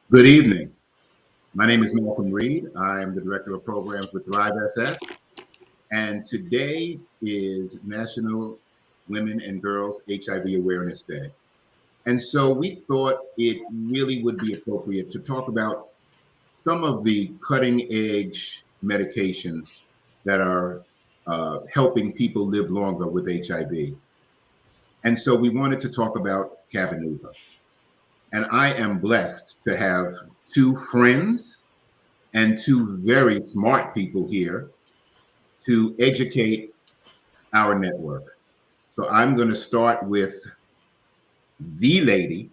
Good evening. My name is Malcolm Reid. I'm the Director of Programs with Thrive SS, and today is National Women and Girls HIV Awareness Day. And so we thought it really would be appropriate to talk about some of the cutting edge medications that are helping people live longer with HIV. And so we wanted to talk about Cabenuva. And I am blessed to have two friends and two very smart people here to educate our network. So I'm going to start with the lady,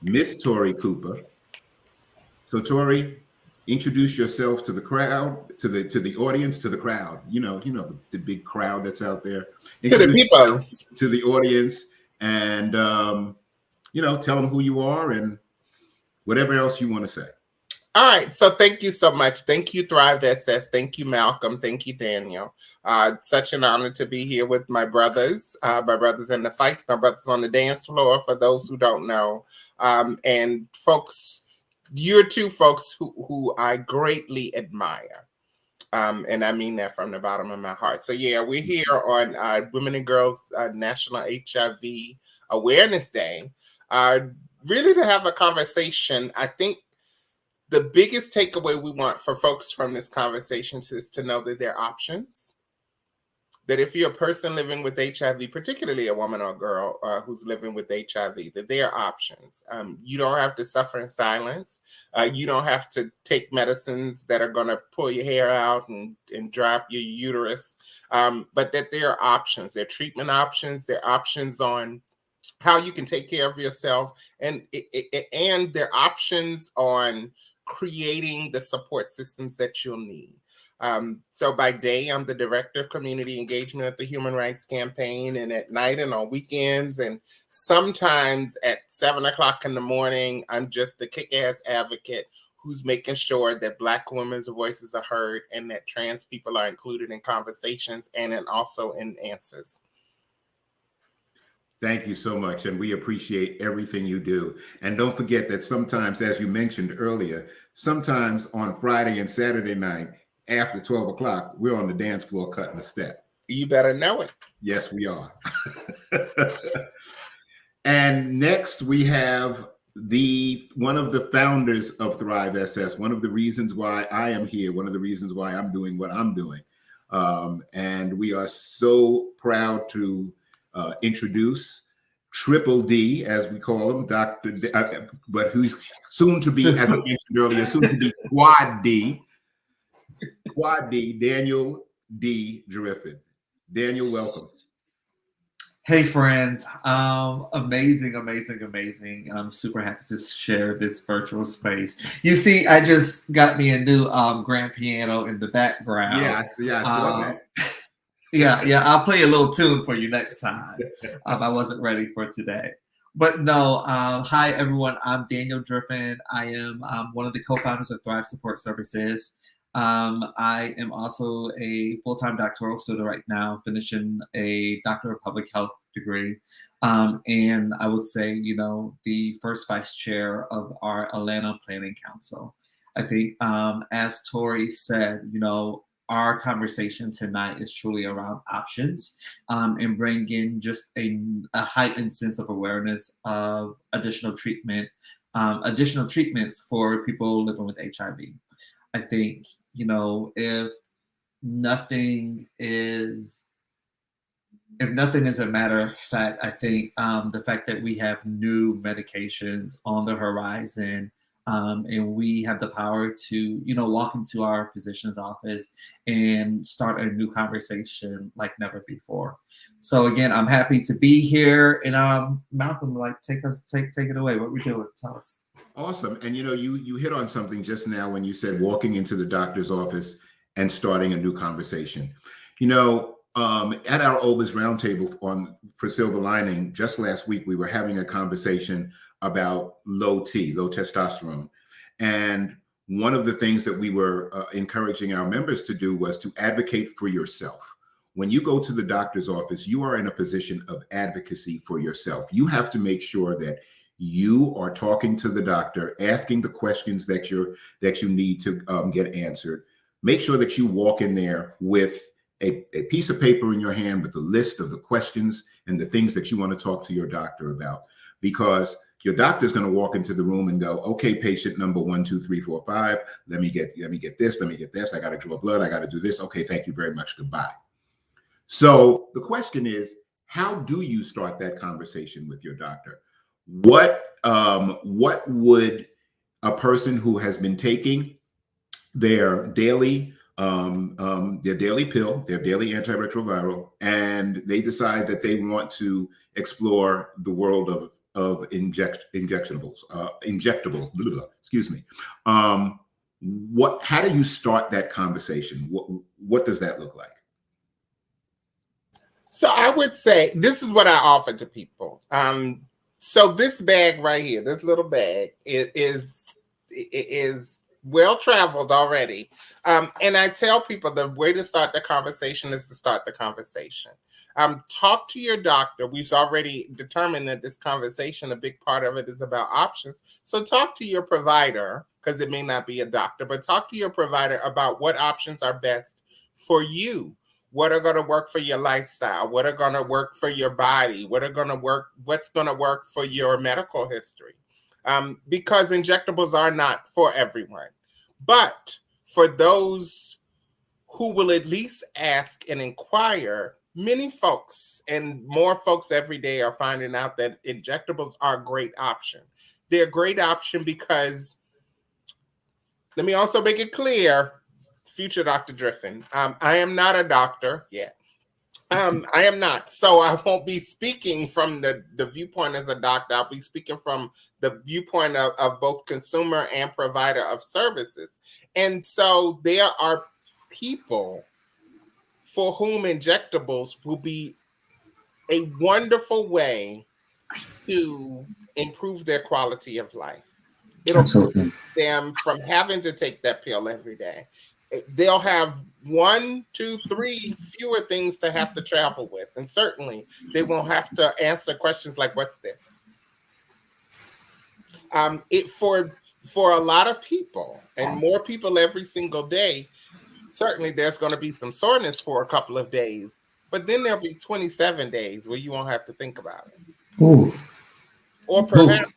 Miss Tori Cooper. So Tori, introduce yourself to the crowd, to the audience, to the crowd. The big crowd that's out there. To the Introduce peoples. to the audience, and tell them who you are and whatever else you want to say. All right. So thank you so much. Thank you, Thrive SS. Thank you, Malcolm. Thank you, Daniel. Such an honor to be here with my brothers in the fight, my brothers on the dance floor, for those who don't know. And folks, you're two folks who I greatly admire. And I mean that from the bottom of my heart. So yeah, we're here on Women and Girls National HIV Awareness Day, really to have a conversation. I think the biggest takeaway we want for folks from this conversation is to know that there are options. That if you're a person living with HIV, particularly a woman or a girl who's living with HIV, that there are options. You don't have to suffer in silence. You don't have to take medicines that are going to pull your hair out and drop your uterus, but that there are options. There are treatment options. There are options on how you can take care of yourself, and there are options on creating the support systems that you'll need. So by day, I'm the Director of Community Engagement at the Human Rights Campaign, and at night and on weekends, and sometimes at 7 o'clock in the morning, I'm just a kick-ass advocate who's making sure that Black women's voices are heard and that trans people are included in conversations and also in answers. Thank you so much. And we appreciate everything you do. And don't forget that sometimes, as you mentioned earlier, sometimes on Friday and Saturday night after 12 o'clock, we're on the dance floor cutting a step. You better know it. Yes, we are. And next we have one of the founders of Thrive SS, one of the reasons why I am here, one of the reasons why I'm doing what I'm doing. And we are so proud to introduce Triple D, as we call him, but who's soon to be, as I mentioned earlier, soon to be Quad D, Daniel D. Griffin. Daniel, welcome. Hey friends, amazing. And I'm super happy to share this virtual space. You see, I just got me a new grand piano in the background. Yeah, I saw that. Yeah, I'll play a little tune for you next time. I wasn't ready for today. But no, hi everyone, I'm Daniel Griffin. I am one of the co-founders of Thrive Support Services. I am also a full-time doctoral student right now, finishing a Doctor of Public Health degree. And I would say, the first vice chair of our Atlanta Planning Council. I think, as Tori said, our conversation tonight is truly around options and bringing just a heightened sense of awareness of additional treatments for people living with HIV. I think, if nothing is a matter of fact, I think the fact that we have new medications on the horizon, and we have the power to, walk into our physician's office and start a new conversation like never before. So again, I'm happy to be here. And Malcolm, take it away. What we're doing, tell us. Awesome. And you hit on something just now when you said walking into the doctor's office and starting a new conversation. At our OBIS roundtable for Silver Lining just last week, we were having a conversation about low testosterone. And one of the things that we were encouraging our members to do was to advocate for yourself. When you go to the doctor's office, you are in a position of advocacy for yourself. You have to make sure that you are talking to the doctor, asking the questions that you need to get answered. Make sure that you walk in there with a piece of paper in your hand with the list of the questions and the things that you want to talk to your doctor about, because your doctor's going to walk into the room and go, okay, patient number 1, 2, 3, 4, 5. Let me get this. Let me get this. I got to draw blood. I got to do this. Okay, thank you very much. Goodbye. So the question is, how do you start that conversation with your doctor? What would a person who has been taking their daily pill, their daily antiretroviral, and they decide that they want to explore the world of injectables, excuse me. How do you start that conversation? What does that look like? So I would say this is what I offer to people. So this bag right here, this little bag is well traveled already. And I tell people the way to start the conversation is to start the conversation. Talk to your doctor. We've already determined that this conversation, a big part of it is about options. So talk to your provider, because it may not be a doctor, but talk to your provider about what options are best for you. What are going to work for your lifestyle? What are going to work for your body? What's going to work for your medical history? Because injectables are not for everyone. But for those who will at least ask and inquire, many folks and more folks every day are finding out that injectables are a great option. They're a great option because, let me also make it clear, future Dr. Driffin, I am not a doctor yet. I am not. So I won't be speaking from the viewpoint as a doctor. I'll be speaking from the viewpoint of both consumer and provider of services. And so there are people for whom injectables will be a wonderful way to improve their quality of life. It'll keep them from having to take that pill every day. They'll have 1, 2, 3 fewer things to have to travel with. And certainly they won't have to answer questions like, what's this? For a lot of people, and more people every single day, certainly there's going to be some soreness for a couple of days, but then there'll be 27 days where you won't have to think about it. Ooh. Or perhaps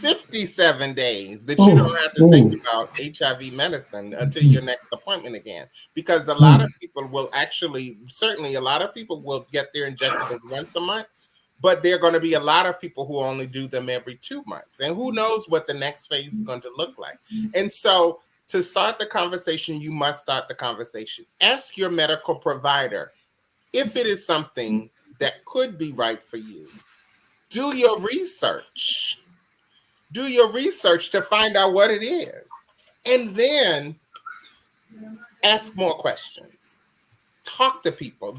57 days that you don't have to think about HIV medicine until your next appointment again. Because a lot of people will certainly a lot of people will get their injectables once a month, but there are going to be a lot of people who only do them every 2 months. And who knows what the next phase is going to look like. And so to start the conversation, you must start the conversation. Ask your medical provider if it is something that could be right for you. Do your research. Do your research to find out what it is. And then ask more questions. Talk to people.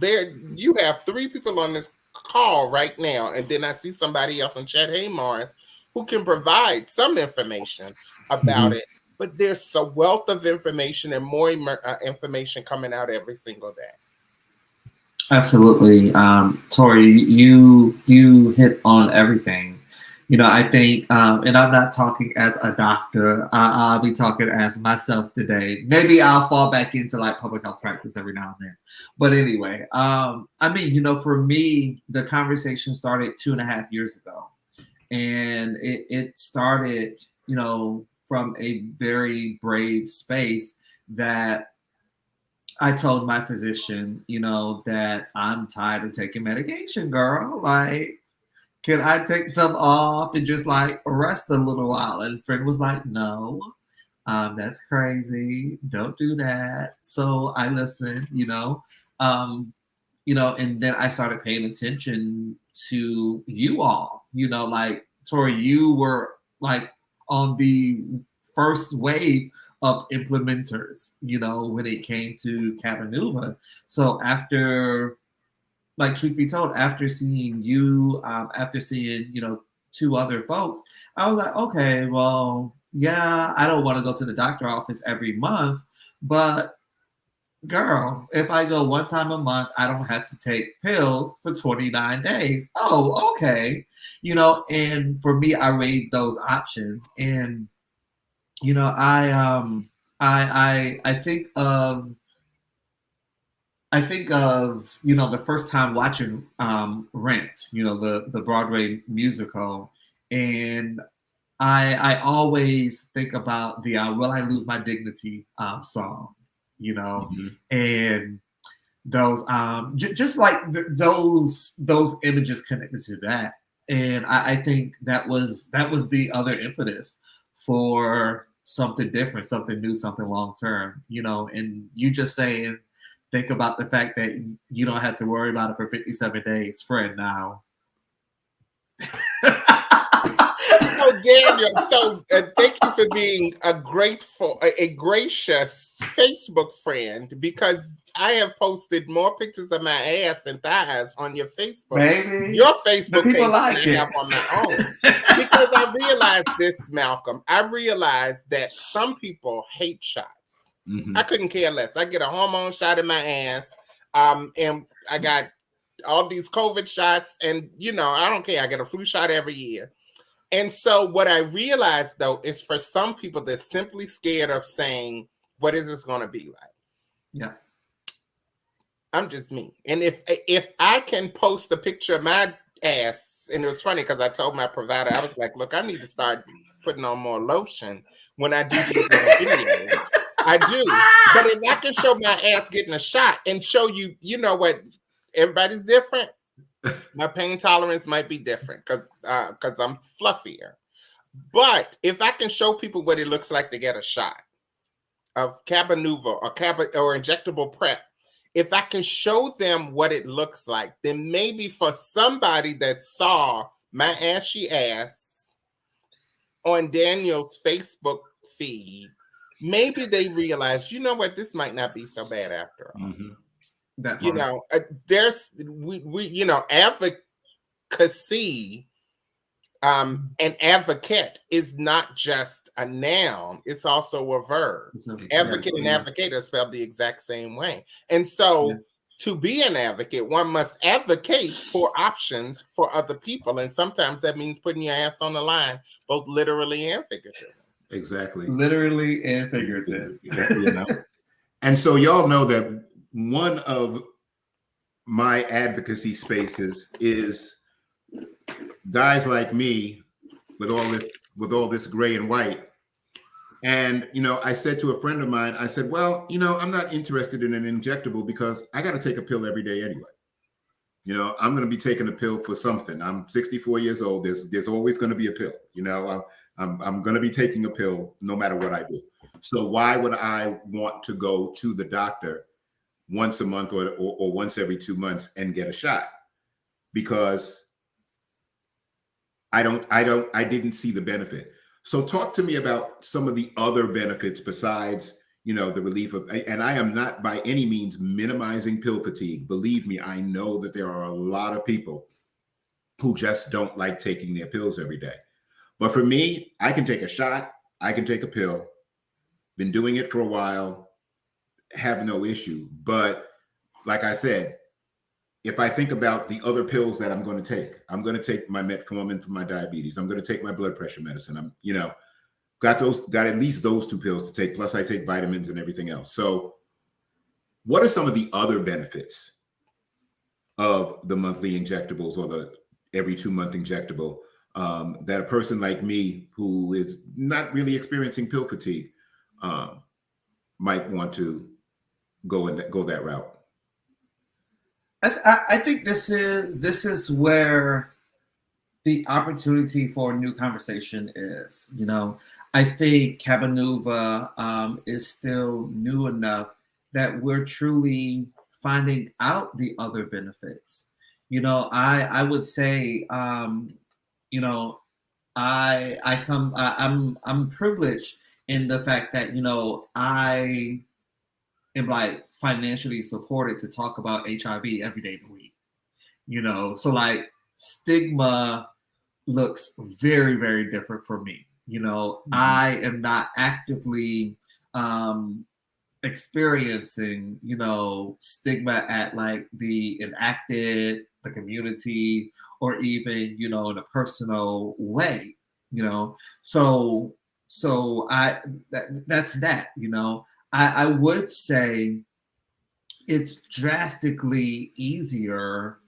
You have 3 people on this call right now, and then I see somebody else in chat, hey, Morris, who can provide some information about it. But there's a wealth of information and more information coming out every single day. Absolutely. Tori, you hit on everything. I think, and I'm not talking as a doctor, I'll be talking as myself today. Maybe I'll fall back into like public health practice every now and then. But anyway, for me, the conversation started 2.5 years ago. And it started, from a very brave space that I told my physician, that I'm tired of taking medication, girl. Like, can I take some off and just like rest a little while? And a friend was like, no, that's crazy. Don't do that. So I listened, and then I started paying attention to you all, like Tori, you were like on the first wave of implementers, when it came to Cabenuva. So after, like, truth be told, after seeing you, after seeing, 2 other folks, I was like, okay, well, yeah, I don't want to go to the doctor office every month, but girl, if I go one time a month, I don't have to take pills for 29 days. Oh, okay. And for me, I weighed those options. And, I think of the first time watching Rent, the Broadway musical, and I always think about the "Will I Lose My Dignity" song, Mm-hmm. and those just like those images connected to that, and I think that was the other impetus for something different, something new, something long term, and you just saying, think about the fact that you don't have to worry about it for 57 days, friend. Now. So Daniel, thank you for being a gracious Facebook friend, because I have posted more pictures of my ass and thighs on your Facebook. Baby, your Facebook people page like than I it. have on my own. Because I realized this, Malcolm. I realized that some people hate shots. Mm-hmm. I couldn't care less. I get a hormone shot in my ass, and I got all these COVID shots, and I don't care. I get a flu shot every year. And so what I realized, though, is for some people, they're simply scared of saying, what is this going to be like? Yeah. I'm just me. And if I can post a picture of my ass, and it was funny because I told my provider, I was like, look, I need to start putting on more lotion when I do these videos. I do. But if I can show my ass getting a shot and show you, what, everybody's different. My pain tolerance might be different because I'm fluffier. But if I can show people what it looks like to get a shot of Cabenuva or injectable PrEP, if I can show them what it looks like, then maybe for somebody that saw my ashy ass on Daniel's Facebook feed, maybe they realize, you know what, this might not be so bad after all. Mm-hmm. There's advocacy, and advocate is not just a noun, it's also a verb. Advocate and advocate are spelled the exact same way. And so to be an advocate, one must advocate for options for other people. And sometimes that means putting your ass on the line, both literally and figuratively. Exactly. Literally and figurative. And so y'all know that one of my advocacy spaces is guys like me with all this gray and white. And I said to a friend of mine, I said, well, I'm not interested in an injectable because I got to take a pill every day anyway. I'm going to be taking a pill for something. I'm 64 years old. There's always going to be a pill. I'm going to be taking a pill no matter what I do. So why would I want to go to the doctor once a month or once every 2 months and get a shot? Because I didn't see the benefit. So talk to me about some of the other benefits besides, the relief of, and I am not by any means minimizing pill fatigue. Believe me, I know that there are a lot of people who just don't like taking their pills every day. But for me, I can take a shot, I can take a pill, been doing it for a while, have no issue. But like I said, if I think about the other pills that I'm going to take my metformin for my diabetes. I'm going to take my blood pressure medicine. I'm, got at least those 2 pills to take. Plus I take vitamins and everything else. So what are some of the other benefits of the monthly injectables or the every 2-month injectable that a person like me who is not really experiencing pill fatigue might want to go that route? I think this is where the opportunity for a new conversation is. I think Cabenuva is still new enough that we're truly finding out the other benefits. I would say, I'm privileged in the fact that I am like financially supported to talk about HIV every day of the week. So like stigma looks very, very different for me. I am not actively experiencing, stigma at like the enacted, the community, or even, in a personal way, So that's that, I would say it's drastically easier,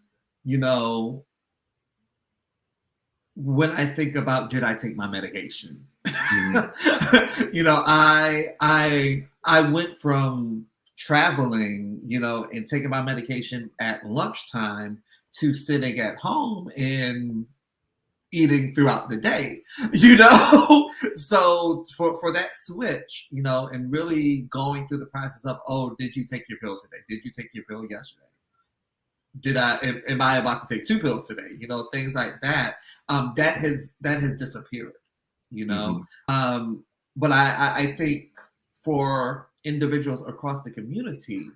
when I think about, did I take my medication? I went from traveling, and taking my medication at lunchtime to sitting at home and eating throughout the day, So for that switch, and really going through the process of, oh, did you take your pill today? Did you take your pill yesterday? Am I about to take 2 pills today? Things like that. That has disappeared, But I think for individuals across the community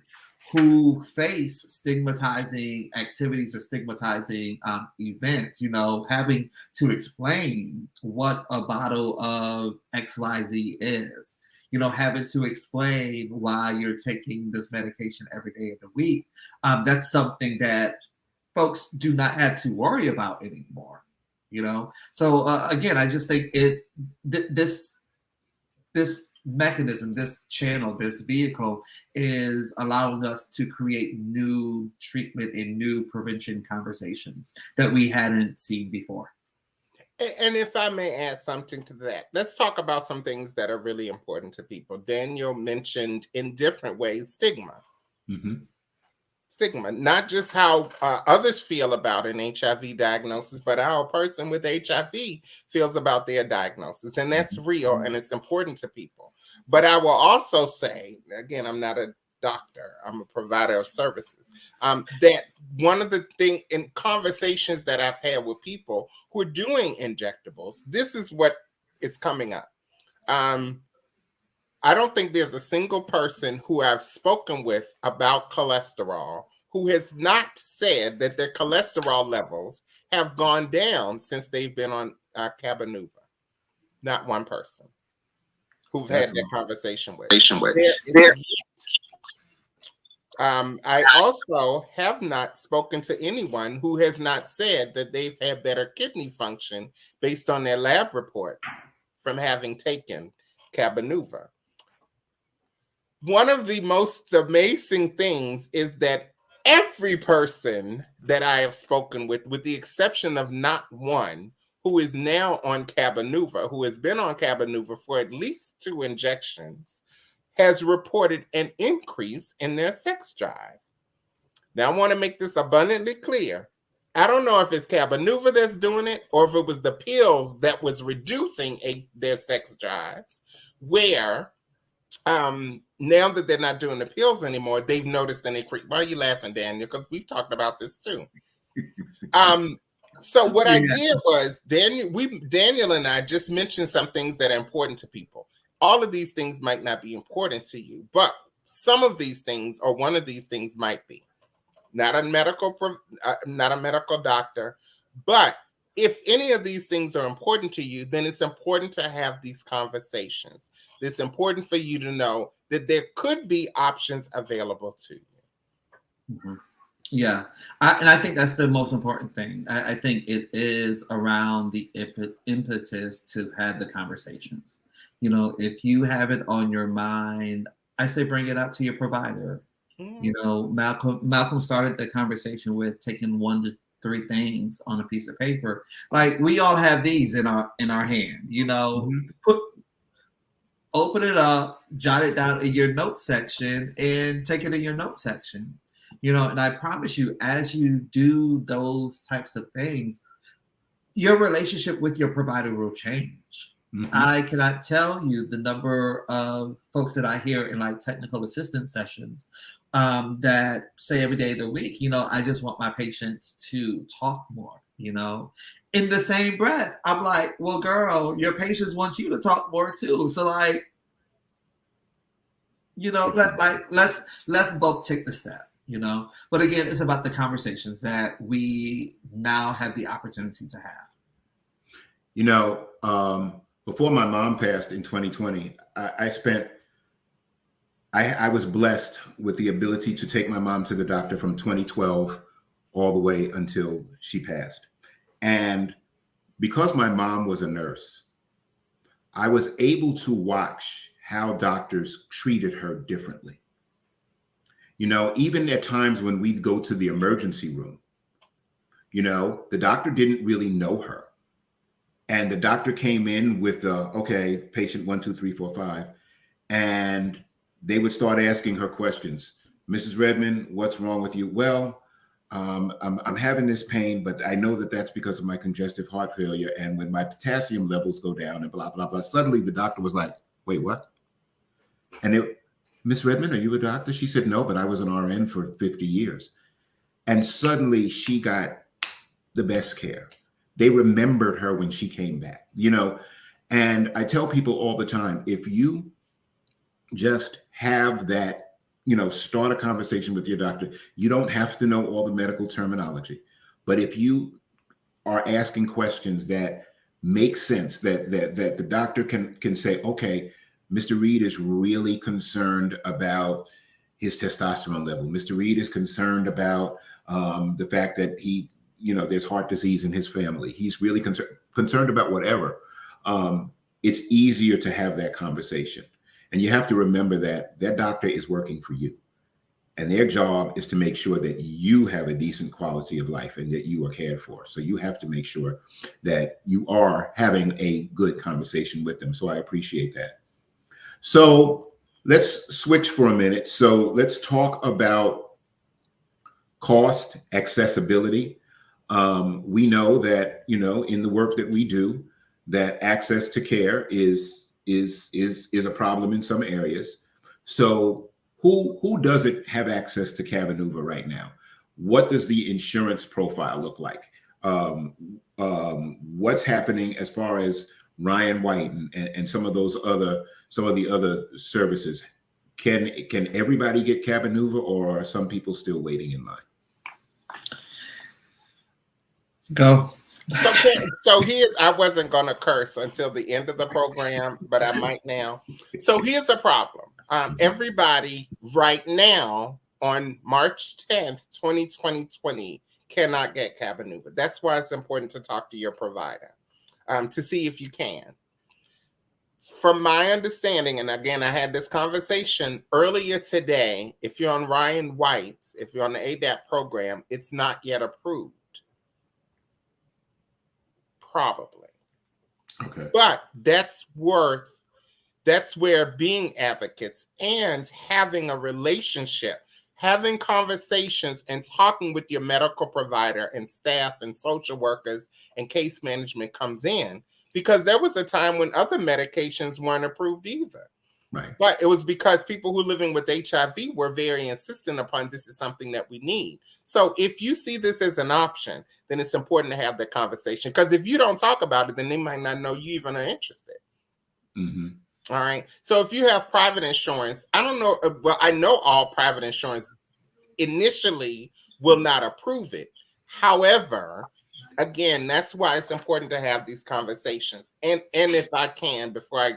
who face stigmatizing activities or stigmatizing events, having to explain what a bottle of XYZ is, having to explain why you're taking this medication every day of the week. That's something that folks do not have to worry about anymore, So again, I just think this mechanism, this channel, this vehicle is allowing us to create new treatment and new prevention conversations that we hadn't seen before. And if I may add something to that, let's talk about some things that are really important to people. Daniel mentioned in different ways stigma. Stigma, not just how others feel about an HIV diagnosis, but how a person with HIV feels about their diagnosis. And that's real and it's important to people. But I will also say, again, I'm not a doctor, I'm a provider of services, that one of the things in conversations that I've had with people who are doing injectables, this is what is coming up. I don't think there's a single person who I've spoken with about cholesterol who has not said that their cholesterol levels have gone down since they've been on Cabenuva. Not one person who've had that conversation with. I also have not spoken to anyone who has not said that they've had better kidney function based on their lab reports from having taken Cabenuva. One of the most amazing things is that every person that I have spoken with the exception of not one, who is now on Cabenuva, who has been on Cabenuva for at least 2 injections, has reported an increase in their sex drive. Now, I want to make this abundantly clear. I don't know if it's Cabenuva that's doing it or if it was the pills that was reducing their sex drives, where now that they're not doing the pills anymore, they've noticed an increase. Why are you laughing, Daniel? Because we've talked about this too. So what I did was, Daniel and I just mentioned some things that are important to people. All of these things might not be important to you, but some of these things or one of these things might be. Not a medical doctor, but if any of these things are important to you, then it's important to have these conversations. It's important for you to know that there could be options available to you. Yeah, I think that's the most important thing. I think it is around the impetus to have the conversations. If you have it on your mind, I say bring it out to your provider. Malcolm started the conversation with taking 1 to 3 things on a piece of paper. Like we all have these in our hand. Open it up, jot it down in your note section, and take it in your note section. And I promise you, as you do those types of things, your relationship with your provider will change. I cannot tell you the number of folks that I hear in like technical assistance sessions that say every day of the week, I just want my patients to talk more, In the same breath, I'm like, well, girl, your patients want you to talk more too. So like, let's both take the step. But again, it's about the conversations that we now have the opportunity to have. Before my mom passed in 2020, I spent I was blessed with the ability to take my mom to the doctor from 2012 all the way until she passed. And because my mom was a nurse, I was able to watch how doctors treated her differently. You know, even at times when we'd go to the emergency room, you know, the doctor didn't really know her. And the doctor came in with, okay, patient 1, 2, 3, 4, 5. And they would start asking her questions. Mrs. Redmond, what's wrong with you? Well, I'm having this pain, but I know that that's because of my congestive heart failure. And when my potassium levels go down and blah, blah, blah. Suddenly the doctor was like, wait, what? And Miss Redmond, are you a doctor? She said, no, but I was an RN for 50 years. And suddenly she got the best care. They remembered her when she came back, you know. And I tell people all the time, if you just have that, you know, start a conversation with your doctor. You don't have to know all the medical terminology, but if you are asking questions that make sense, that the doctor can say, okay, Mr. Reid is really concerned about his testosterone level. Mr. Reid is concerned about the fact that he, you know, there's heart disease in his family. He's really concerned about whatever. It's easier to have that conversation. And you have to remember that that doctor is working for you. And their job is to make sure that you have a decent quality of life and that you are cared for. So you have to make sure that you are having a good conversation with them. So I appreciate that. So let's switch for a minute. So let's talk about cost, accessibility. We know that, you know, in the work that we do, that access to care is a problem in some areas. So who doesn't have access to Cabenuva right now? What does the insurance profile look like? What's happening as far as Ryan White and some of the other services? Can everybody get Cabenuva, or are some people still waiting in line? Go. So here's, I wasn't going to curse until the end of the program, but I might now. So here's a problem. Everybody right now on March 10th, 2020, cannot get Cabenuva. That's why it's important to talk to your provider to see if you can. From my understanding, and again, I had this conversation earlier today, if you're on Ryan White's, if you're on the ADAP program, it's not yet approved. Probably. Okay. But that's where being advocates and having a relationship, having conversations and talking with your medical provider and staff and social workers and case management comes in, because there was a time when other medications weren't approved either. Right. But it was because people who are living with HIV were very insistent upon this is something that we need. So if you see this as an option, then it's important to have that conversation. Because if you don't talk about it, then they might not know you even are interested. Mm-hmm. All right. So if you have private insurance, I don't know. Well, I know all private insurance initially will not approve it. However, again, that's why it's important to have these conversations. And if I can, before I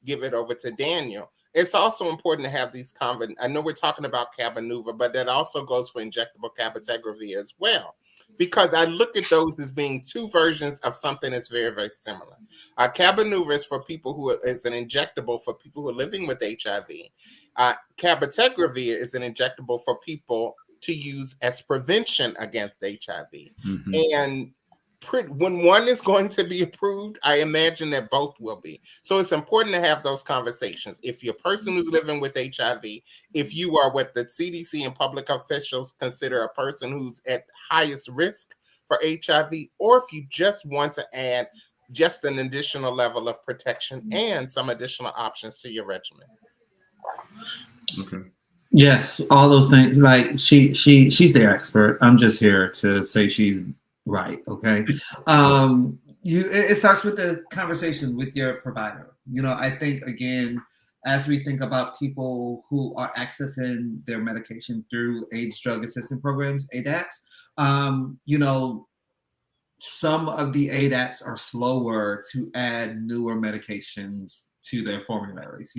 give it over to Daniel, it's also important to have these I know we're talking about Cabenuva, but that also goes for injectable cabotegravir as well, because I look at those as being two versions of something that's very, very similar. Cabenuva is for people who is an injectable for people who are living with HIV. Cabotegravir is an injectable for people to use as prevention against HIV. Mm-hmm. And when one is going to be approved, I imagine that both will be. So it's important to have those conversations. If you're a person who's living with HIV, if you are what the CDC and public officials consider a person who's at highest risk for HIV, or if you just want to add just an additional level of protection and some additional options to your regimen. Okay. Yes, all those things. Like she's the expert. I'm just here to say she's right. Okay. It starts with the conversation with your provider. You know, I think again, as we think about people who are accessing their medication through AIDS drug assistance programs, ADAPs, you know, some of the ADAPs are slower to add newer medications to their formularies,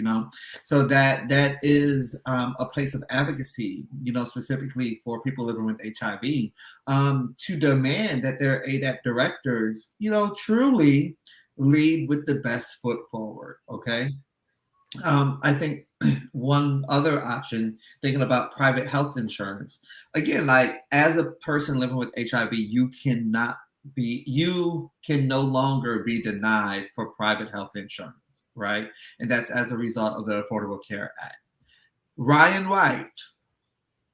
so that is a place of advocacy, specifically for people living with HIV, to demand that their ADAP directors, truly lead with the best foot forward. Okay. I think one other option, thinking about private health insurance, again, like as a person living with HIV, you can no longer be denied for private health insurance, right? And that's as a result of the Affordable Care Act. Ryan White,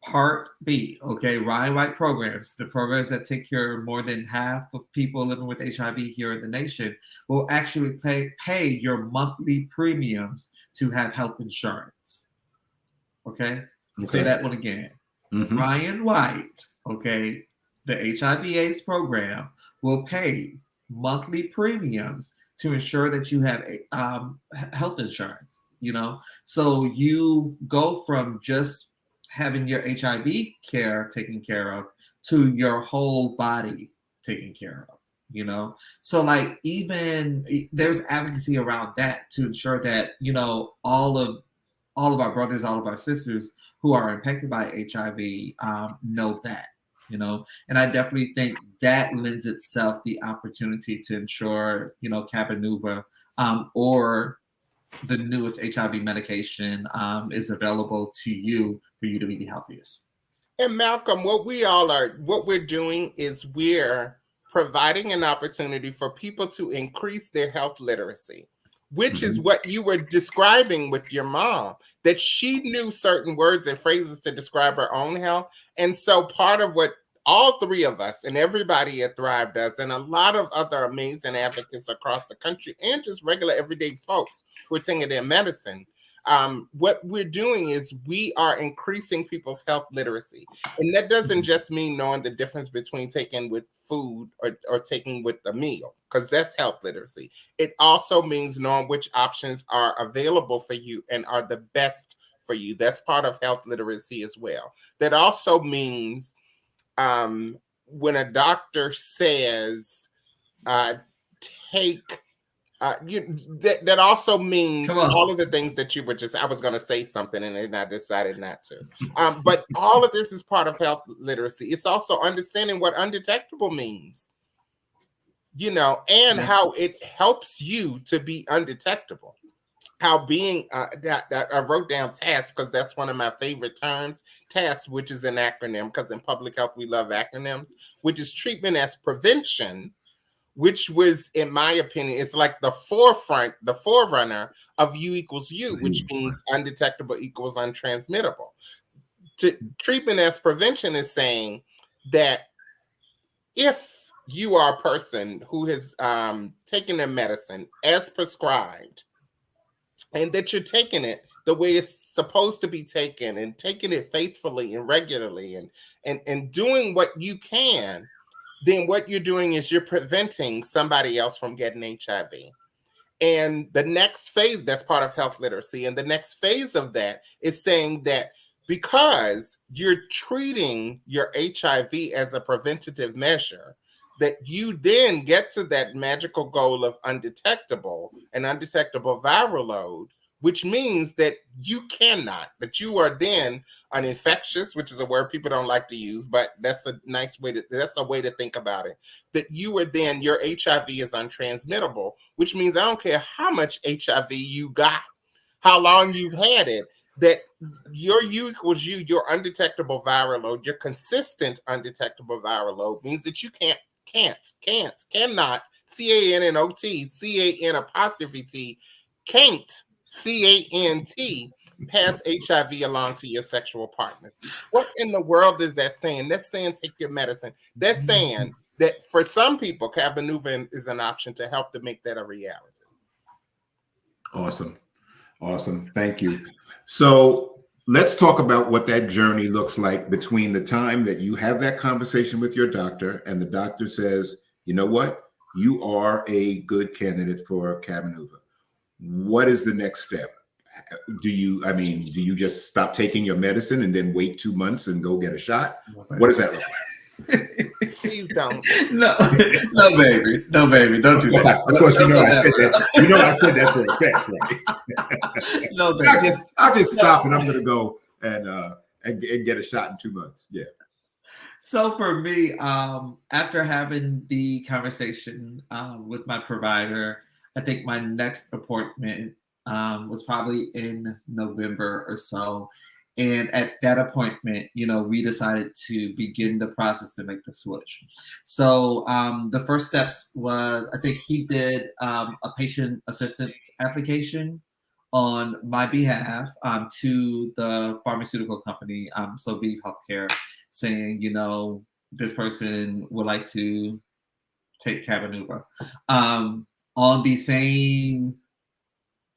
Part B, okay, Ryan White programs, the programs that take care of more than half of people living with HIV here in the nation, will actually pay your monthly premiums to have health insurance. Okay? Say that one again. Mm-hmm. Ryan White, okay, the HIV/AIDS program will pay monthly premiums to ensure that you have health insurance, So you go from just having your HIV care taken care of to your whole body taken care of, So like even there's advocacy around that to ensure that, all of our brothers, all of our sisters who are impacted by HIV know that, and I definitely think that lends itself the opportunity to ensure, Cabenuva or the newest HIV medication is available to you for you to be the healthiest. And Malcolm, what we're doing is we're providing an opportunity for people to increase their health literacy, which is what you were describing with your mom, that she knew certain words and phrases to describe her own health. And so part of what all three of us and everybody at Thrive does, and a lot of other amazing advocates across the country and just regular everyday folks who are taking their medicine, what we're doing is we are increasing people's health literacy. And that doesn't just mean knowing the difference between taking with food or taking with a meal, because that's health literacy. It also means knowing which options are available for you and are the best for you. That's part of health literacy as well. That also means when a doctor says take that also means all of the things that you were just, I was going to say something and then I decided not to. But all of this is part of health literacy. It's also understanding what undetectable means, and how it helps you to be undetectable. How being, that I wrote down TASK because that's one of my favorite terms, TASK, which is an acronym, because in public health, we love acronyms, which is treatment as prevention, which was, in my opinion, it's like the forerunner of U equals U, which means undetectable equals untransmittable. Treatment as prevention is saying that if you are a person who has taken their medicine as prescribed, and that you're taking it the way it's supposed to be taken and taking it faithfully and regularly and doing what you can, then what you're doing is you're preventing somebody else from getting HIV. And the next phase, that's part of health literacy. And the next phase of that is saying that because you're treating your HIV as a preventative measure, that you then get to that magical goal of undetectable viral load, which means that that you are then uninfectious, which is a word people don't like to use, but that's a way to think about it. That your HIV is untransmittable, which means I don't care how much HIV you got, how long you've had it, that your U equals U, your undetectable viral load, your consistent undetectable viral load means that you cannot, C-A-N-N-O-T, C-A-N''T, can't, C-A-N-T, pass HIV along to your sexual partners. What in the world is that saying? That's saying take your medicine. That's saying that for some people, Cabenuva is an option to help to make that a reality. Awesome. Thank you. So let's talk about what that journey looks like between the time that you have that conversation with your doctor and the doctor says, you know what, you are a good candidate for Cabenuva. What is the next step? Do you just stop taking your medicine and then wait 2 months and go get a shot? What does that look like? Please don't. No, no, baby, don't do that. Of course, Don't go I that said route. that. I said that for a fact, right? No, baby. I'll just stop, and I'm going to go and get a shot in 2 months. Yeah. So for me, after having the conversation with my provider, I think my next appointment was probably in November or so. And at that appointment, we decided to begin the process to make the switch. So the first steps was, I think he did a patient assistance application on my behalf to the pharmaceutical company, so ViiV Healthcare, saying, this person would like to take Cabenuva. On the same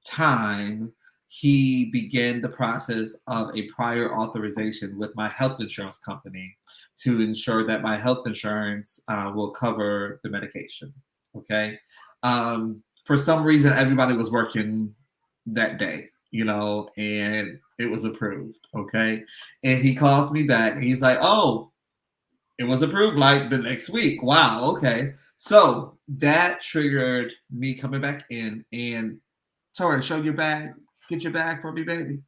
time, he began the process of a prior authorization with my health insurance company to ensure that my health insurance will cover the medication. Okay. For some reason, everybody was working that day, and it was approved. Okay. And he calls me back and he's like, oh, it was approved like the next week. Wow. Okay. So that triggered me coming back in and Tori, show your bag. Get your bag for me, baby.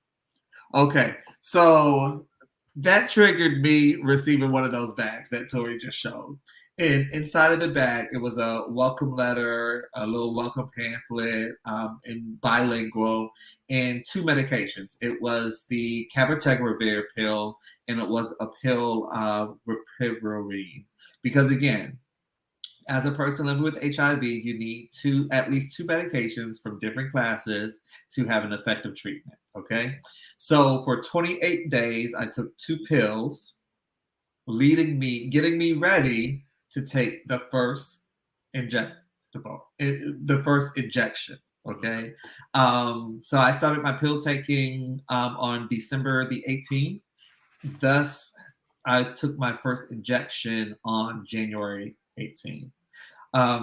Okay. So that triggered me receiving one of those bags that Tori just showed. And inside of the bag, it was a welcome letter, a little welcome pamphlet, in bilingual, and 2 medications. It was the cabotegravir pill, and it was a pill of repivirine. Because again, as a person living with HIV, you need at least 2 medications from different classes to have an effective treatment. Okay. So for 28 days, I took 2 pills, getting me ready to take the first injection. Okay. So I started my pill taking on December the 18th. Thus, I took my first injection on January 18th.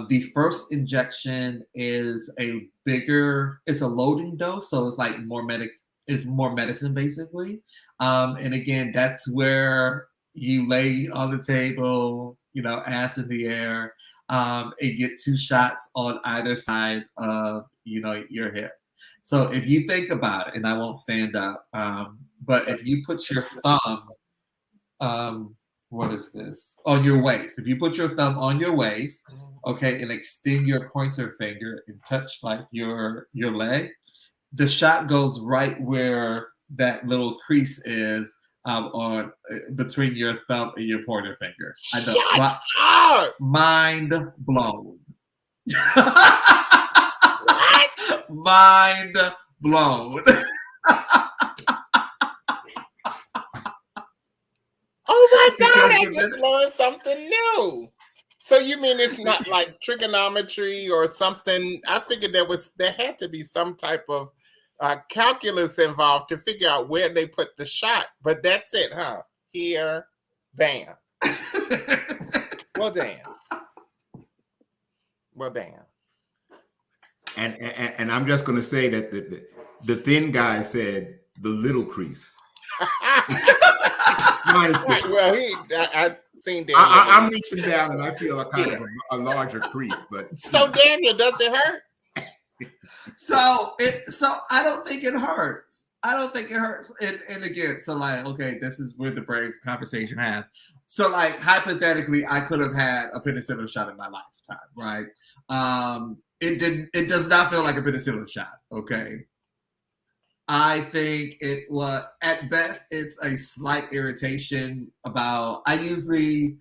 The first injection is it's a loading dose, so it's like more medicine basically. And again, that's where you lay on the table, ass in the air, and get 2 shots on either side of, your hip. So if you think about it, and I won't stand up, but if you put your thumb, what is this? On your waist. If you put your thumb on your waist, okay, and extend your pointer finger and touch like your leg, the shot goes right where that little crease is on between your thumb and your pointer finger. I know. Shut up! Mind blown. What? Mind blown. Oh my God, I just learned something new. So you mean it's not like trigonometry or something? I figured there had to be some type of calculus involved to figure out where they put the shot, but that's it, huh? Here, bam. Well, damn. And I'm just going to say that the thin guy said the little crease. Right, well, I've seen Daniel. I'm reaching down and I feel a kind of a larger crease, but so Daniel, does it hurt? So I don't think it hurts. And again, so like, okay, this is where the brave conversation had. So like hypothetically, I could have had a penicillin shot in my lifetime, right? It does not feel like a penicillin shot, okay? I think it was, at best, it's a slight irritation about, I usually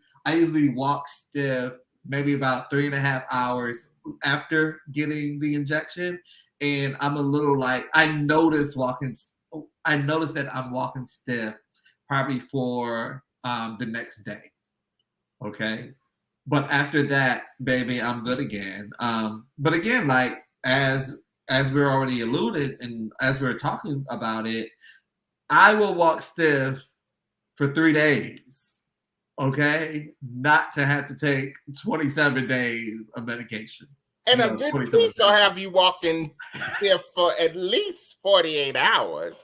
walk stiff maybe about 3.5 hours after getting the injection. And I'm a little like, I notice that I'm walking stiff probably for the next day. Okay. But after that, baby, I'm good again. But again, like as we're already alluded and as we're talking about it, I will walk stiff for 3 days, okay? Not to have to take 27 days of medication. And a good piece will have you walking stiff for at least 48 hours.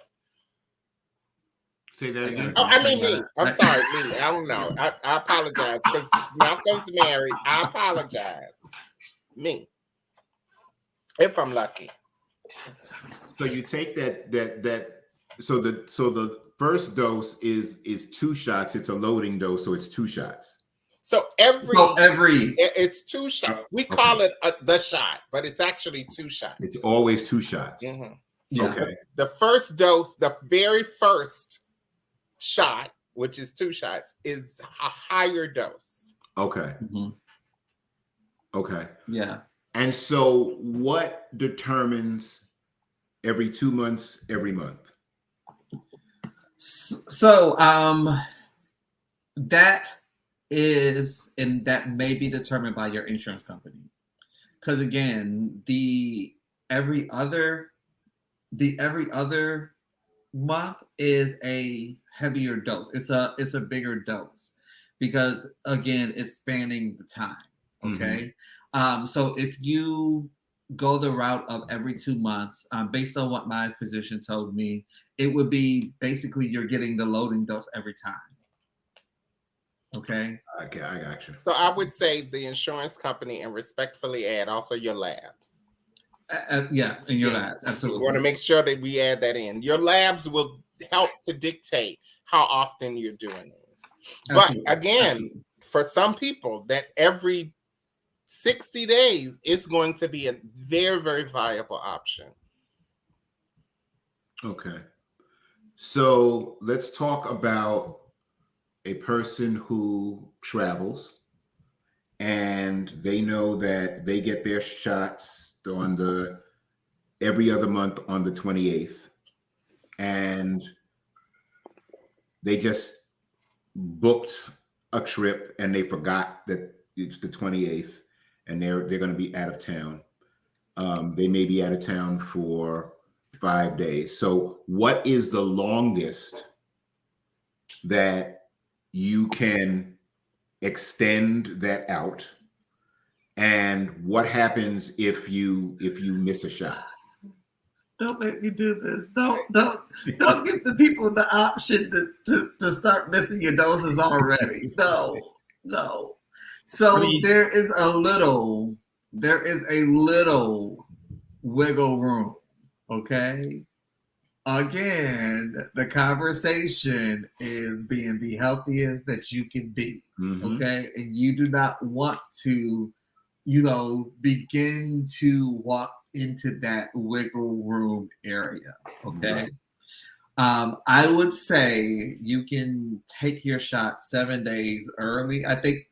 Say that again. Oh, I mean me. I'm sorry, me. I don't know. I apologize because Malcolm's married. I apologize. Me. If I'm lucky. So you take so the first dose is 2 shots. It's a loading dose, so it's 2 shots. So it's 2 shots. We call it the shot, but it's actually 2 shots. It's always 2 shots. Mm-hmm. Yeah. Okay. The first dose, the very first shot, which is 2 shots, is a higher dose. Okay. Mm-hmm. Okay. Yeah. And so what determines every 2 months, every month? So that is, and that may be determined by your insurance company. Because again, the every other month is a heavier dose. It's a bigger dose because again, it's spanning the time. Okay. Mm-hmm. So if you go the route of every 2 months, based on what my physician told me, it would be basically you're getting the loading dose every time. Okay. Okay, I got you. So I would say the insurance company, and respectfully add also your labs. Yeah, in your labs, absolutely. We want to make sure that we add that in. Your labs will help to dictate how often you're doing this. Absolutely. But again, for some people, that every 60 days, it's going to be a very, very viable option. Okay. So let's talk about a person who travels and they know that they get their shots on every other month on the 28th, and they just booked a trip and they forgot that it's the 28th and they're going to be out of town. They may be out of town for 5 days. So what is the longest that you can extend that out? And what happens if you miss a shot? Don't make me do this. Don't give the people the option to start missing your doses already. No. So there is a little wiggle room. Okay. Again, the conversation is being the healthiest that you can be. Mm-hmm. Okay. And you do not want to, begin to walk into that wiggle room area. Okay. Right. I would say you can take your shot 7 days early. I think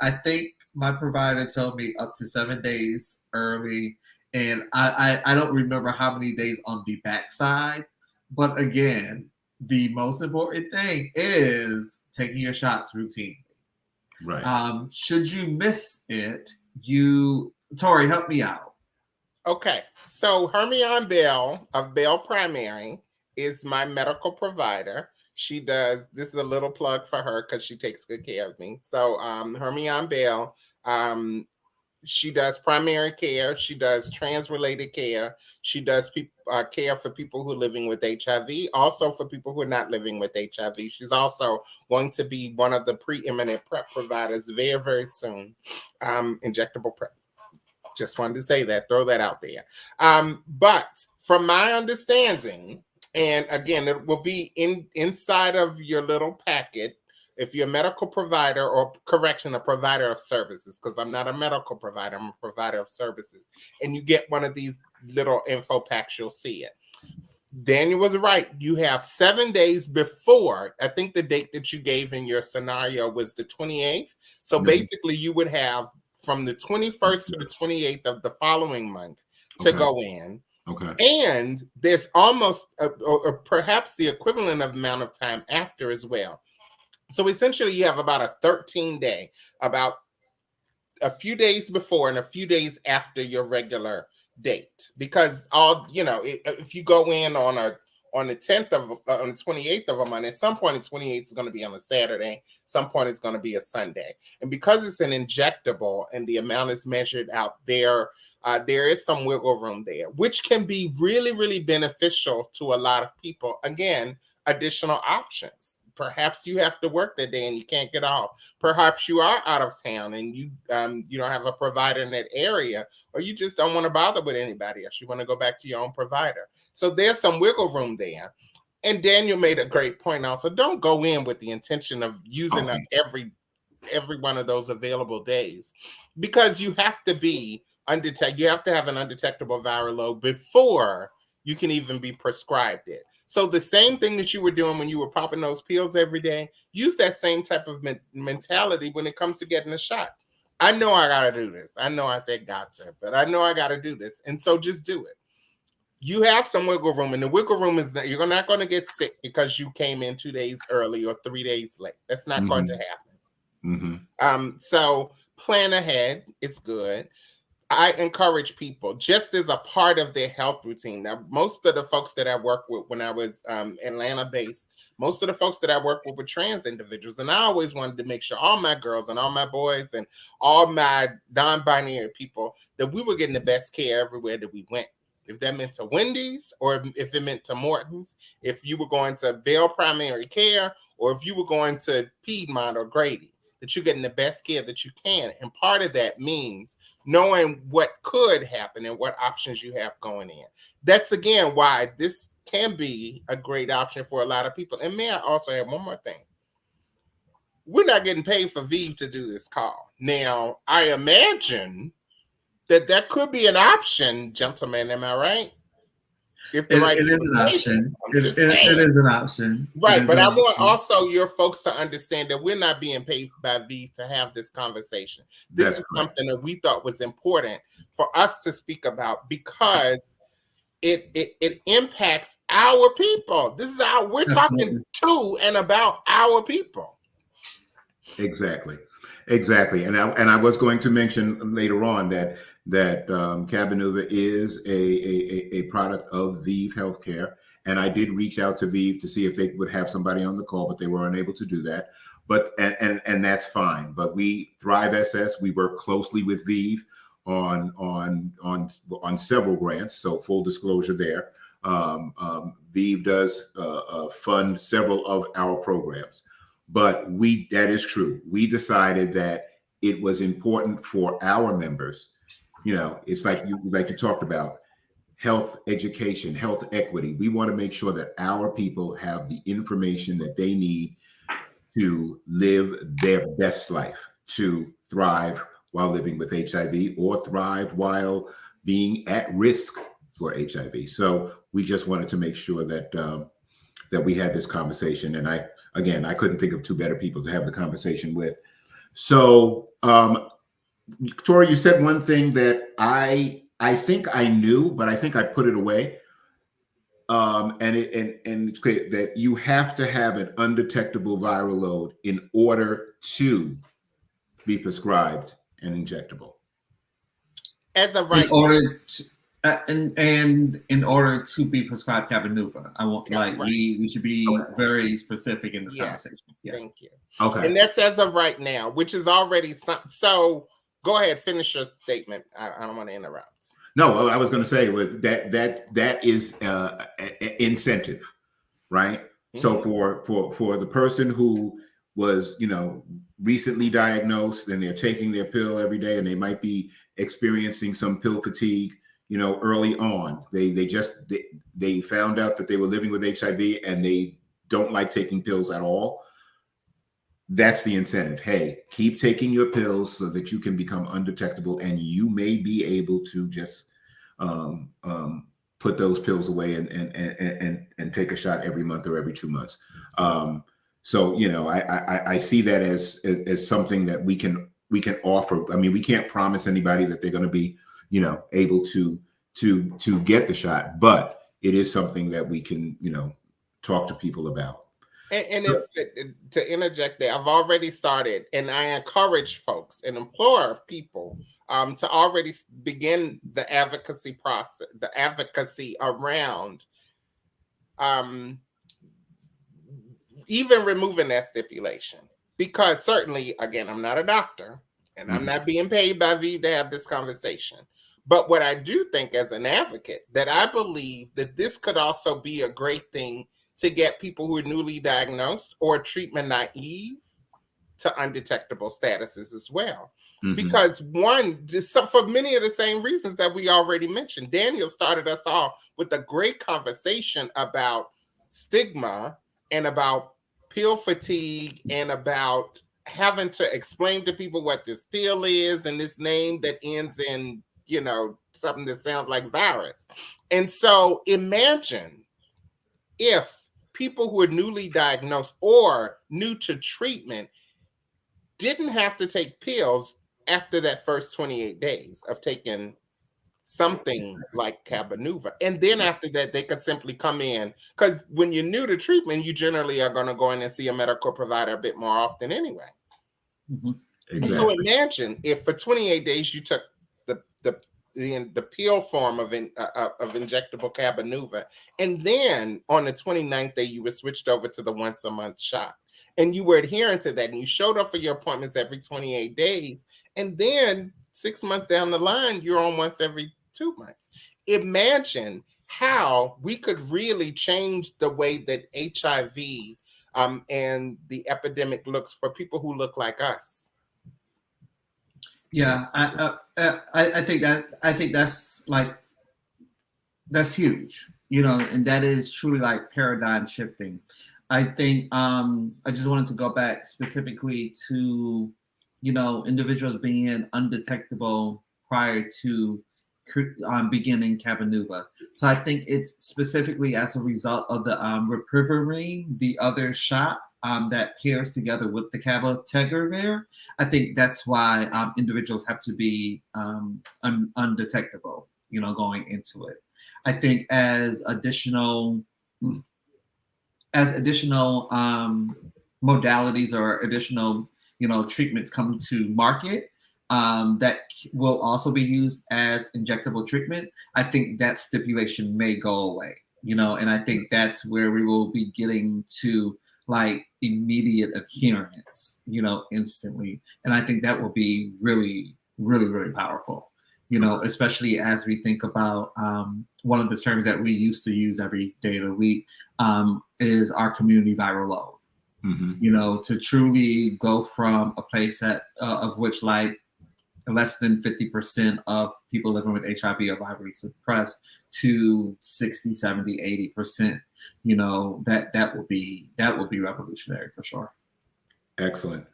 my provider told me up to 7 days early. And I don't remember how many days on the backside. But again, the most important thing is taking your shots routinely. Right. Should you miss it, Tori, help me out. Okay. So Hermione Bell of Bell Primary is my medical provider. She does, this is a little plug for her because she takes good care of me. So Hermione Bell, she does primary care. She does trans-related care. She does care for people who are living with HIV, also for people who are not living with HIV. She's also going to be one of the preeminent PrEP providers very, very soon. Injectable PrEP. Just wanted to say that, throw that out there. But from my understanding, and again, it will be inside of your little packet, if you're a medical provider or a provider of services, because I'm not a medical provider, I'm a provider of services. And you get one of these little info packs, you'll see it. Daniel was right. You have 7 days before, I think the date that you gave in your scenario was the 28th. So basically you would have from the 21st to the 28th of the following month to go in. Okay. And there's almost, or perhaps the equivalent of amount of time after as well. So essentially you have about a 13-day, about a few days before and a few days after your regular date. Because if you go in on the 10th on the 28th of a month, at some point the 28th is going to be on a Saturday, some point it's going to be a Sunday. And because it's an injectable and the amount is measured out there, there is some wiggle room there, which can be really, really beneficial to a lot of people. Again, additional options. perhaps you have to work that day and you can't get off. Perhaps you are out of town and you don't have a provider in that area, or you just don't want to bother with anybody else. You want to go back to your own provider. So there's some wiggle room there. And Daniel made a great point also. Don't go in with the intention of using up every one of those available days, because you have to be you have to have an undetectable viral load before you can even be prescribed it. So the same thing that you were doing when you were popping those pills every day, use that same type of mentality when it comes to getting a shot. I know I got to do this. I know I said gotcha, but I know I got to do this. And so just do it. You have some wiggle room, and the wiggle room is that you're not going to get sick because you came in 2 days early or 3 days late. That's not going to happen. So plan ahead. It's good. I encourage people, just as a part of their health routine. Now, most of the folks that I work with when I was Atlanta-based, most of the folks that I work with were trans individuals. And I always wanted to make sure all my girls and all my boys and all my non-binary people, that we were getting the best care everywhere that we went. If that meant to Wendy's, or if it meant to Morton's, if you were going to Bell Primary Care, or if you were going to Piedmont or Grady, that you're getting the best care that you can. And part of that means knowing what could happen and what options you have going in. That's, again, why this can be a great option for a lot of people. And may I also add one more thing? We're not getting paid for ViiV to do this call. Now, I imagine that could be an option, gentlemen. Am I right? If the it is an option. It is an option. Right, but I want also your folks to understand that we're not being paid by ViiV to have this conversation. This is something that we thought was important for us to speak about, because it impacts our people. This is we're talking to and about our people. Exactly. And I was going to mention later on that Cabenuva is a product of ViiV Healthcare, and I did reach out to ViiV to see if they would have somebody on the call, but they were unable to do that. But and that's fine. But we Thrive SS, we work closely with ViiV on several grants. So full disclosure there, ViiV does fund several of our programs. But that is true. We decided that it was important for our members. It's like you talked about health education, health equity. We want to make sure that our people have the information that they need to live their best life, to thrive while living with HIV, or thrive while being at risk for HIV. So we just wanted to make sure that we had this conversation. And I couldn't think of two better people to have the conversation with. So, Tori, you said one thing that I think I knew, but I think I put it away. And it's clear that you have to have an undetectable viral load in order to be prescribed an injectable. As of right. In order to be prescribed Cabenuva, we should be very specific in this conversation. Yeah. Thank you. Okay. And that's as of right now, which is already so. Go ahead, finish your statement. I don't want to interrupt. No, I was going to say that is incentive, right? Mm-hmm. So for the person who was recently diagnosed and they're taking their pill every day, and they might be experiencing some pill fatigue, early on, they found out that they were living with HIV and they don't like taking pills at all. That's the incentive. Hey, keep taking your pills so that you can become undetectable, and you may be able to just put those pills away and take a shot every month or every 2 months. So I see that as something that we can offer. I mean, we can't promise anybody that they're going to be able to get the shot, but it is something that we can talk to people about. And to interject there, I've already started, and I encourage folks and implore people to already begin the advocacy process, the advocacy around even removing that stipulation. Because certainly, again, I'm not a doctor, and I'm not being paid by ViiV to have this conversation. But what I do think as an advocate, that I believe that this could also be a great thing to get people who are newly diagnosed or treatment naive to undetectable statuses as well. Because one, just for many of the same reasons that we already mentioned, Daniel started us off with a great conversation about stigma and about pill fatigue and about having to explain to people what this pill is and this name that ends in, something that sounds like virus. And so imagine if people who are newly diagnosed or new to treatment didn't have to take pills after that first 28 days of taking something like Cabenuva. And then after that, they could simply come in. Because when you're new to treatment, you generally are going to go in and see a medical provider a bit more often anyway. Exactly. So imagine if for 28 days you took the pill form of injectable Cabenuva, and then on the 29th day, you were switched over to the once a month shot. And you were adhering to that, and you showed up for your appointments every 28 days. And then 6 months down the line, you're on once every 2 months. Imagine how we could really change the way that HIV and the epidemic looks for people who look like us. Yeah, I think that's huge, and that is truly like paradigm shifting. I think I just wanted to go back specifically to, individuals being undetectable prior to beginning Cabenuva. So I think it's specifically as a result of the ripivirine, the other shot that pairs together with the cabotegravir. I think that's why individuals have to be undetectable, going into it. I think as additional modalities or additional, treatments come to market that will also be used as injectable treatment, I think that stipulation may go away, and I think that's where we will be getting to like immediate adherence, instantly. And I think that will be really, really, really powerful, especially as we think about one of the terms that we used to use every day of the week is our community viral load. To truly go from a place of which like less than 50% of people living with HIV are virally suppressed to 60, 70, 80%, that will be revolutionary for sure. Excellent.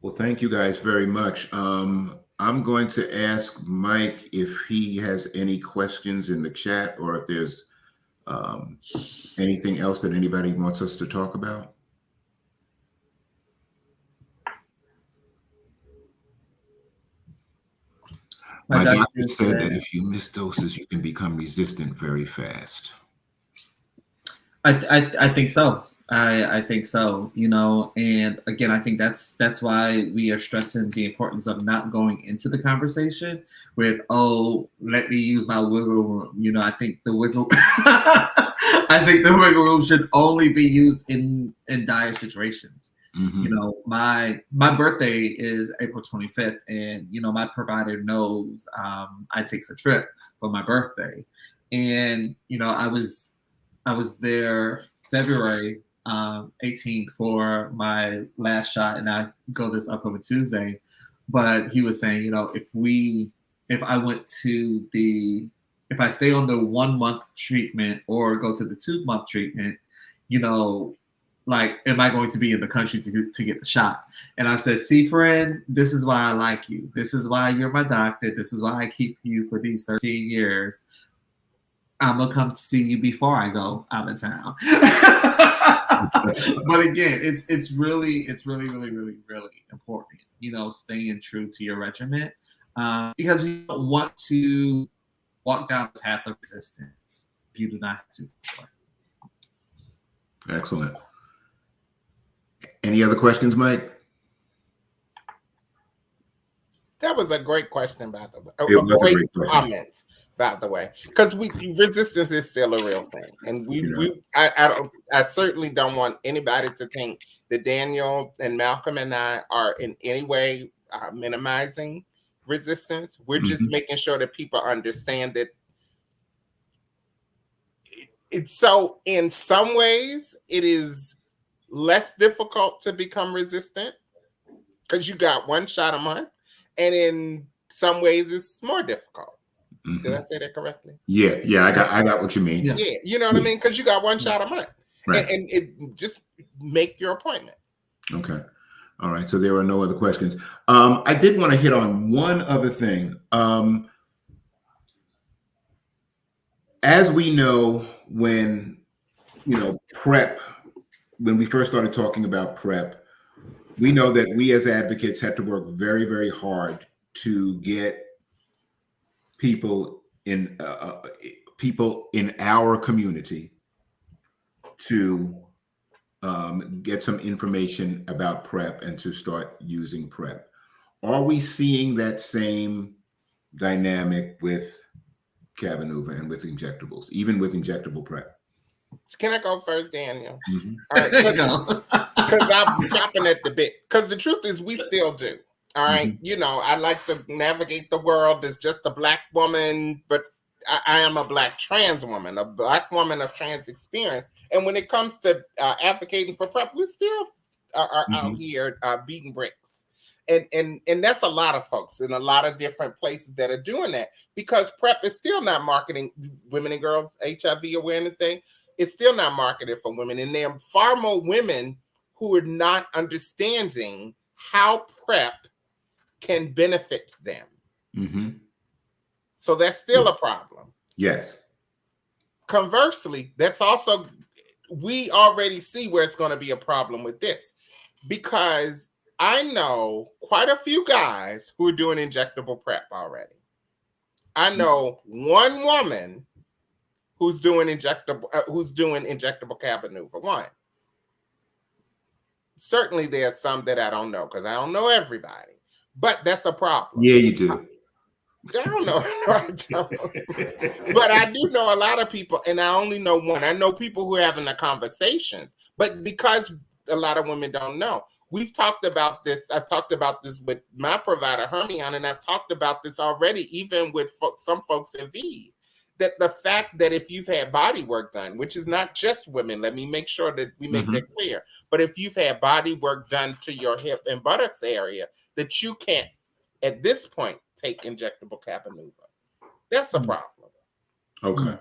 Well, thank you guys very much. I'm going to ask Mike if he has any questions in the chat or if there's anything else that anybody wants us to talk about. My doctor said that if you miss doses, you can become resistant very fast. I think so. I think so, and again, I think that's why we are stressing the importance of not going into the conversation with, oh, let me use my wiggle room. I think the wiggle room should only be used in dire situations. My birthday is April 25th, and my provider knows I takes a trip for my birthday, and I was there February 18th for my last shot, and I go this upcoming Tuesday. But he was saying, if I stay on the 1 month treatment or go to the 2 month treatment, like, am I going to be in the country to get the shot? And I said, see, friend, this is why I like you. This is why you're my doctor. This is why I keep you for these 13 years. I'm going to come see you before I go out of town. But again, it's really, really, really, really important, staying true to your regimen because you don't want to walk down the path of resistance. You do not have to. For sure. Excellent. Any other questions, Mike? That was a great question, by the way. Great comments, by the way, because resistance is still a real thing, and I certainly don't want anybody to think that Daniel and Malcolm and I are in any way minimizing resistance. We're just making sure that people understand that So in some ways, it is less difficult to become resistant because you got one shot a month, and in some ways, it's more difficult. Did I say that correctly? Yeah, I got what you mean. Yeah, you know what I mean? Because you got one shot a month. Right. And it just make your appointment. Okay. All right. So there are no other questions. I did want to hit on one other thing. As we know, when PrEP, when we first started talking about PrEP, we know that we as advocates had to work very, very hard to get people in our community to get some information about PrEP and to start using PrEP. Are we seeing that same dynamic with Cabenuva and with injectables, even with injectable PrEP? Can I go first, Daniel? Mm-hmm. All right, because I'm chopping at the bit. Because the truth is, we still do. All right, Mm-hmm. I like to navigate the world as just a Black woman, but I am a Black trans woman, a Black woman of trans experience. And when it comes to advocating for PrEP, we still are out here beating bricks. And that's a lot of folks in a lot of different places that are doing that, because PrEP is still not marketing Women and Girls HIV Awareness Day. It's still not marketed for women. And there are far more women who are not understanding how PrEP can benefit them. Mm-hmm. So that's still a problem. Yes. Conversely, that's also, we already see where it's going to be a problem with this, because I know quite a few guys who are doing injectable PrEP already. I know one woman who's doing injectable Cabenuva. One. Certainly there's some that I don't know, because I don't know everybody, but that's a problem. Yeah, you do. I don't know. But I do know a lot of people, and I only know one. I know people who are having the conversations, but because a lot of women don't know. We've talked about this. I've talked about this with my provider, Hermione, and I've talked about this already, even with some folks at ViiV, that the fact that if you've had body work done, which is not just women, let me make sure that we make that clear, but if you've had body work done to your hip and buttocks area, that you can't, at this point, take injectable Cabenuva. That's a problem. Okay.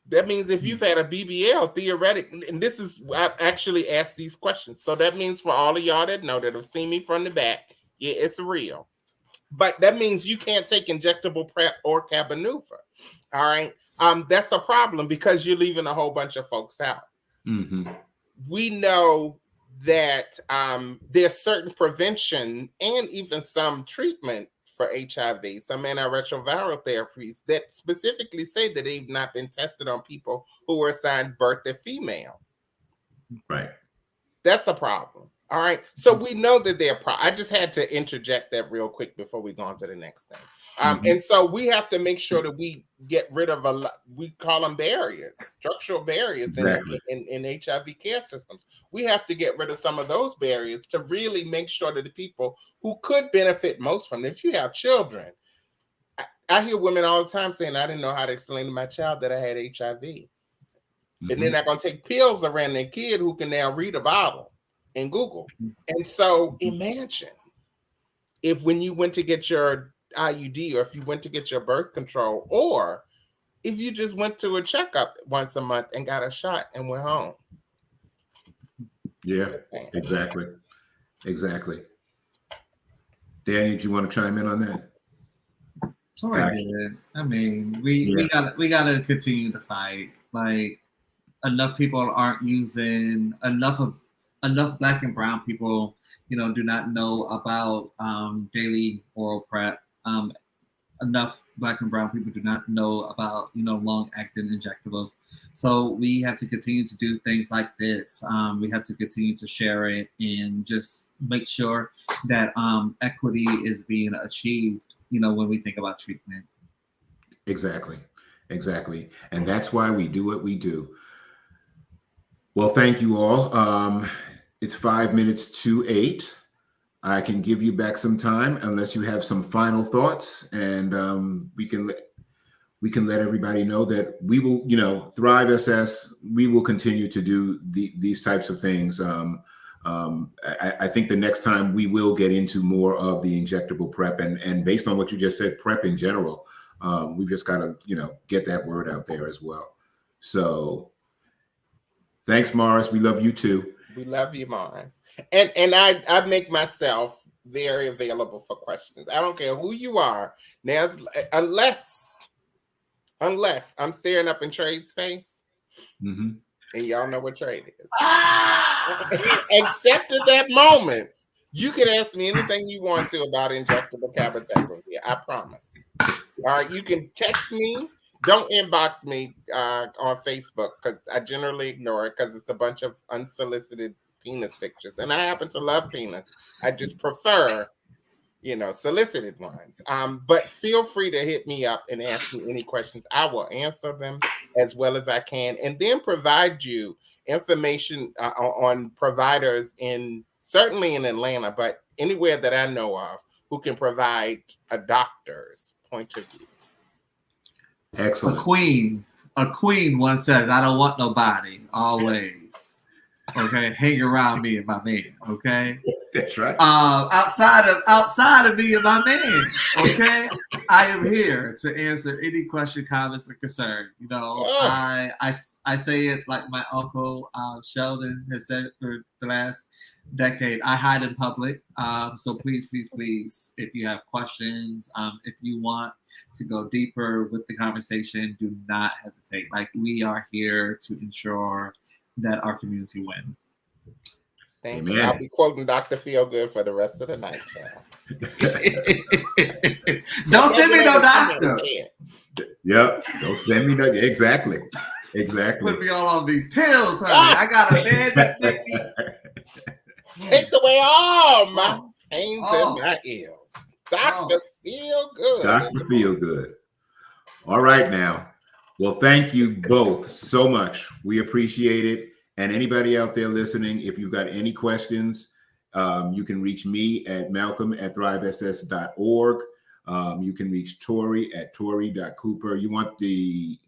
That means if you've had a BBL, theoretically, and this is, I've actually asked these questions. So that means for all of y'all that know, that have seen me from the back, yeah, it's real. But that means you can't take injectable PrEP or Cabenuva. All right. That's a problem, because you're leaving a whole bunch of folks out. Mm-hmm. We know that there's certain prevention and even some treatment for HIV, some antiretroviral therapies that specifically say that they've not been tested on people who were assigned birth as female. Right. That's a problem. All right. So we know that they're I just had to interject that real quick before we go on to the next thing. And so we have to make sure that we get rid of we call them barriers, structural barriers in HIV care systems. We have to get rid of some of those barriers to really make sure that the people who could benefit most from it, if you have children, I hear women all the time saying, I didn't know how to explain to my child that I had HIV. And then they're going to take pills around their kid who can now read a bottle and Google. And so imagine if when you went to get your IUD, or if you went to get your birth control, or if you just went to a checkup once a month and got a shot and went home. Yeah, exactly. Danny, do you want to chime in on that? It's already good. I mean, we gotta continue the fight. Like, enough people aren't using enough Black and brown people, do not know about daily oral PrEP. Enough Black and brown people do not know about long-acting injectables. So we have to continue to do things like this. We have to continue to share it and just make sure that equity is being achieved. When we think about treatment. Exactly. And that's why we do what we do. Well, thank you all. It's 5 minutes to 8. I can give you back some time unless you have some final thoughts, and we can we can let everybody know that we will, Thrive SS, we will continue to do these types of things. I think the next time we will get into more of the injectable prep, and based on what you just said, prep in general, we've just got to, get that word out there as well. So thanks, Morris. We love you too. We love you, Morris. And I make myself very available for questions. I don't care who you are. Now, unless I'm staring up in Trade's face, and y'all know what Trade is. Except at that moment, you can ask me anything you want to about injectable cabotegravir. I promise. All right, you can text me. Don't inbox me on Facebook, because I generally ignore it because it's a bunch of unsolicited penis pictures. And I happen to love penis. I just prefer, solicited ones. But feel free to hit me up and ask me any questions. I will answer them as well as I can, and then provide you information on providers certainly in Atlanta, but anywhere that I know of who can provide a doctor's point of view. Excellent. A queen once says, "I don't want nobody always, okay, hang around me and my man, okay." That's right. Outside of me and my man, okay, I am here to answer any question, comments, or concern. I say it like my uncle Sheldon has said for the last decade. I hide in public. So please, if you have questions, if you want to go deeper with the conversation, do not hesitate. Like, we are here to ensure that our community win. Thank you. I'll be quoting Dr. Feelgood for the rest of the night, child. Don't send me no doctor. Yep. Don't send me no. Exactly. Put me all on these pills, honey. I got a man that make me. Takes away all my pains and my ills. Dr. Feelgood. Dr. Feelgood. All right now. Well, thank you both so much. We appreciate it. And anybody out there listening, if you've got any questions, you can reach me at malcolm@thrivess.org. You can reach Tori at tori.cooper. You want the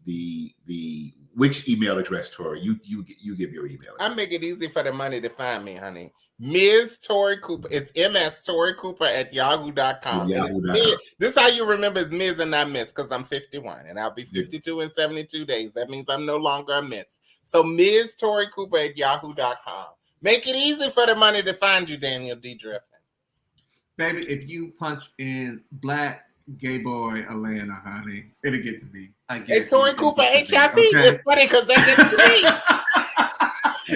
which email address, Tori? You give your email address. I make it easy for the money to find me, honey. Ms. Tori Cooper. It's MS Tori Cooper at yahoo.com. This is how you remember it's Ms. and not Miss, because I'm 51 and I'll be 52 in 72 days. That means I'm no longer a Miss. So Ms. Tori Cooper at yahoo.com. Make it easy for the money to find you, Daniel D. Driffin. Baby, if you punch in Black Gay Boy Atlanta, honey, it'll get to me. Hey, Tori Cooper, HIV. Okay. It's funny because that gets to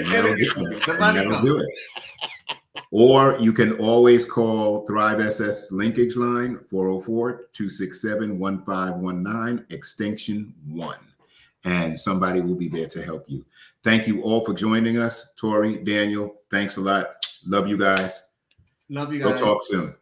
me. It'll get to me. The money do it. Or you can always call Thrive SS linkage line 404-267-1519 extension 1. And somebody will be there to help you. Thank you all for joining us. Tori, Daniel, thanks a lot. Love you guys. Love you guys. We'll talk soon.